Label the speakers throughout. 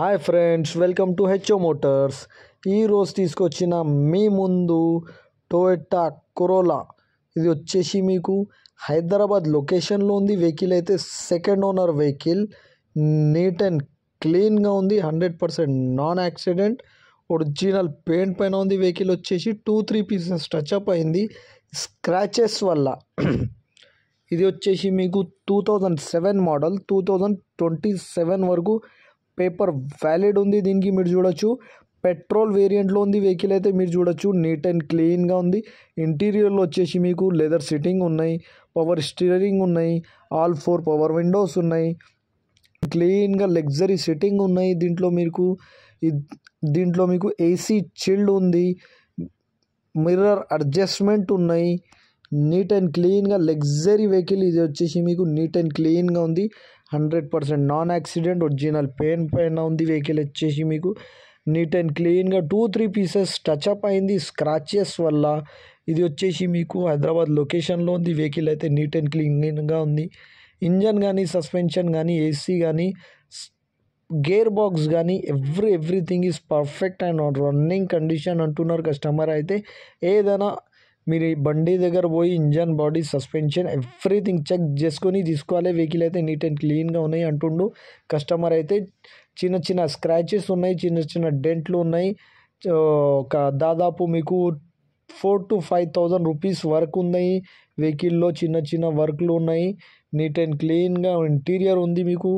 Speaker 1: Hi friends, welcome to HO Motors. ఈరోజు తీసుకొచ్చిన మీ ముందు టొయోటా కొరోలా. ఇది వచ్చేసి మీకు హైదరాబాద్ లొకేషన్లో ఉంది. వెహికల్ అయితే second owner vehicle. Neat and క్లీన్గా ఉంది. 100% నాన్ యాక్సిడెంట్. ఒరిజినల్ పెయింట్ పైన ఉంది. వెహికల్ వచ్చేసి 2-3 పీసెస్ టచ్అప్ అయింది స్క్రాచెస్ వల్ల. ఇది వచ్చేసి మీకు 2007 మోడల్. 2027 వరకు పేపర్ వ్యాలిడ్ ఉంది. దీనికి మీరు చూడొచ్చు పెట్రోల్ వేరియంట్లో ఉంది. వెహికల్ అయితే మీరు చూడొచ్చు నీట్ అండ్ క్లీన్గా ఉంది. ఇంటీరియర్లో వచ్చేసి మీకు లెదర్ సిట్టింగ్ ఉన్నాయి, పవర్ స్టీరింగ్ ఉన్నాయి, ఆల్ 4 పవర్ విండోస్ ఉన్నాయి, క్లీన్గా లగ్జరీ సిట్టింగ్ ఉన్నాయి. దీంట్లో మీకు ఏసీ చిల్డ్ ఉంది, మిర్రర్ అడ్జస్ట్మెంట్ ఉన్నాయి. నీట్ అండ్ క్లీన్గా లగ్జరీ వెహికల్. ఇది వచ్చేసి మీకు నీట్ అండ్ క్లీన్గా ఉంది. 100% నాన్ యాక్సిడెంట్. ఒరిజినల్ పెయింట్ పైన ఉంది. వెహికల్ వచ్చేసి మీకు నీట్ అండ్ క్లీన్గా 2-3 పీసెస్ టచ్అప్ అయింది స్క్రాచెస్ వల్ల. ఇది వచ్చేసి మీకు హైదరాబాద్ లొకేషన్లో ఉంది. వెహికల్ అయితే నీట్ అండ్ క్లీన్గా ఉంది. ఇంజన్ కానీ, సస్పెన్షన్ కానీ, ఏసీ కానీ, గేర్ బాక్స్ కానీ everything is perfect and running condition అంటున్నారు కస్టమర్. అయితే ఏదైనా మీరు ఈ బండి దగ్గర పోయి engine, body, suspension everything check చేసుకొని తీసుకోవాలి. వెహికల్ అయితే నీట్ అండ్ క్లీన్గా ఉన్నాయి అంటుండు కస్టమర్. అయితే చిన్న చిన్న స్క్రాచెస్ ఉన్నాయి, చిన్న చిన్న డెంట్లు ఉన్నాయి. ఒక దాదాపు మీకు 4,000 to 5,000 రూపీస్ వర్క్ ఉన్నాయి. వెహికల్లో చిన్న చిన్న వర్క్లు ఉన్నాయి. నీట్ అండ్ క్లీన్గా ఇంటీరియర్ ఉంది. మీకు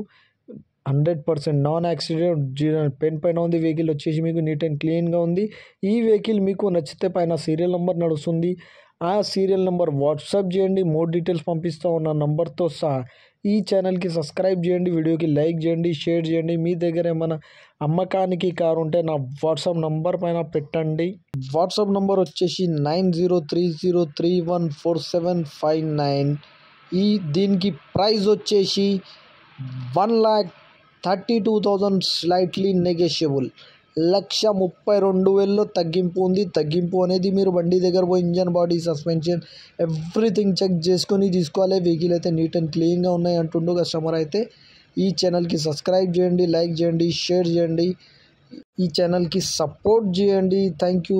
Speaker 1: 100% నాన్ యాక్సిడెంట్ పెన్ పైన ఉంది. వెహికల్ వచ్చేసి మీకు నీట్ అండ్ క్లీన్గా ఉంది. ఈ వెహికల్ మీకు నచ్చితే పైన సీరియల్ నెంబర్ నడుస్తుంది. ఆ సీరియల్ నెంబర్ వాట్సాప్ చేయండి. మోర్ డీటెయిల్స్ పంపిస్తూ ఉన్న నంబర్తో సహా. ఈ ఛానల్కి సబ్స్క్రైబ్ చేయండి, వీడియోకి లైక్ చేయండి, షేర్ చేయండి. మీ దగ్గర ఏమైనా అమ్మకానికి కారు ఉంటే నా వాట్సాప్ నంబర్ పైన పెట్టండి. వాట్సాప్ నంబర్ వచ్చేసి 9030314759. దీనికి ప్రైస్ వచ్చేసి 1,32,000 స్లైట్లీ నెగోషియబుల్. 1,32,000 తగ్గింపు ఉంది. తగ్గింపు అనేది మీరు బండి దగ్గర పోయి engine, body, suspension everything check చేసుకొని తీసుకోవాలి. వెహికల్ అయితే నీట్ అండ్ క్లీన్గా ఉన్నాయి అంటుండు కస్టమర్. అయితే ఈ ఛానల్కి సబ్స్క్రైబ్ చేయండి, లైక్ చేయండి, షేర్ చేయండి, ఈ ఛానల్కి సపోర్ట్ చేయండి. Thank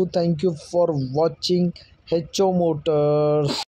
Speaker 1: you for watching HO Motors.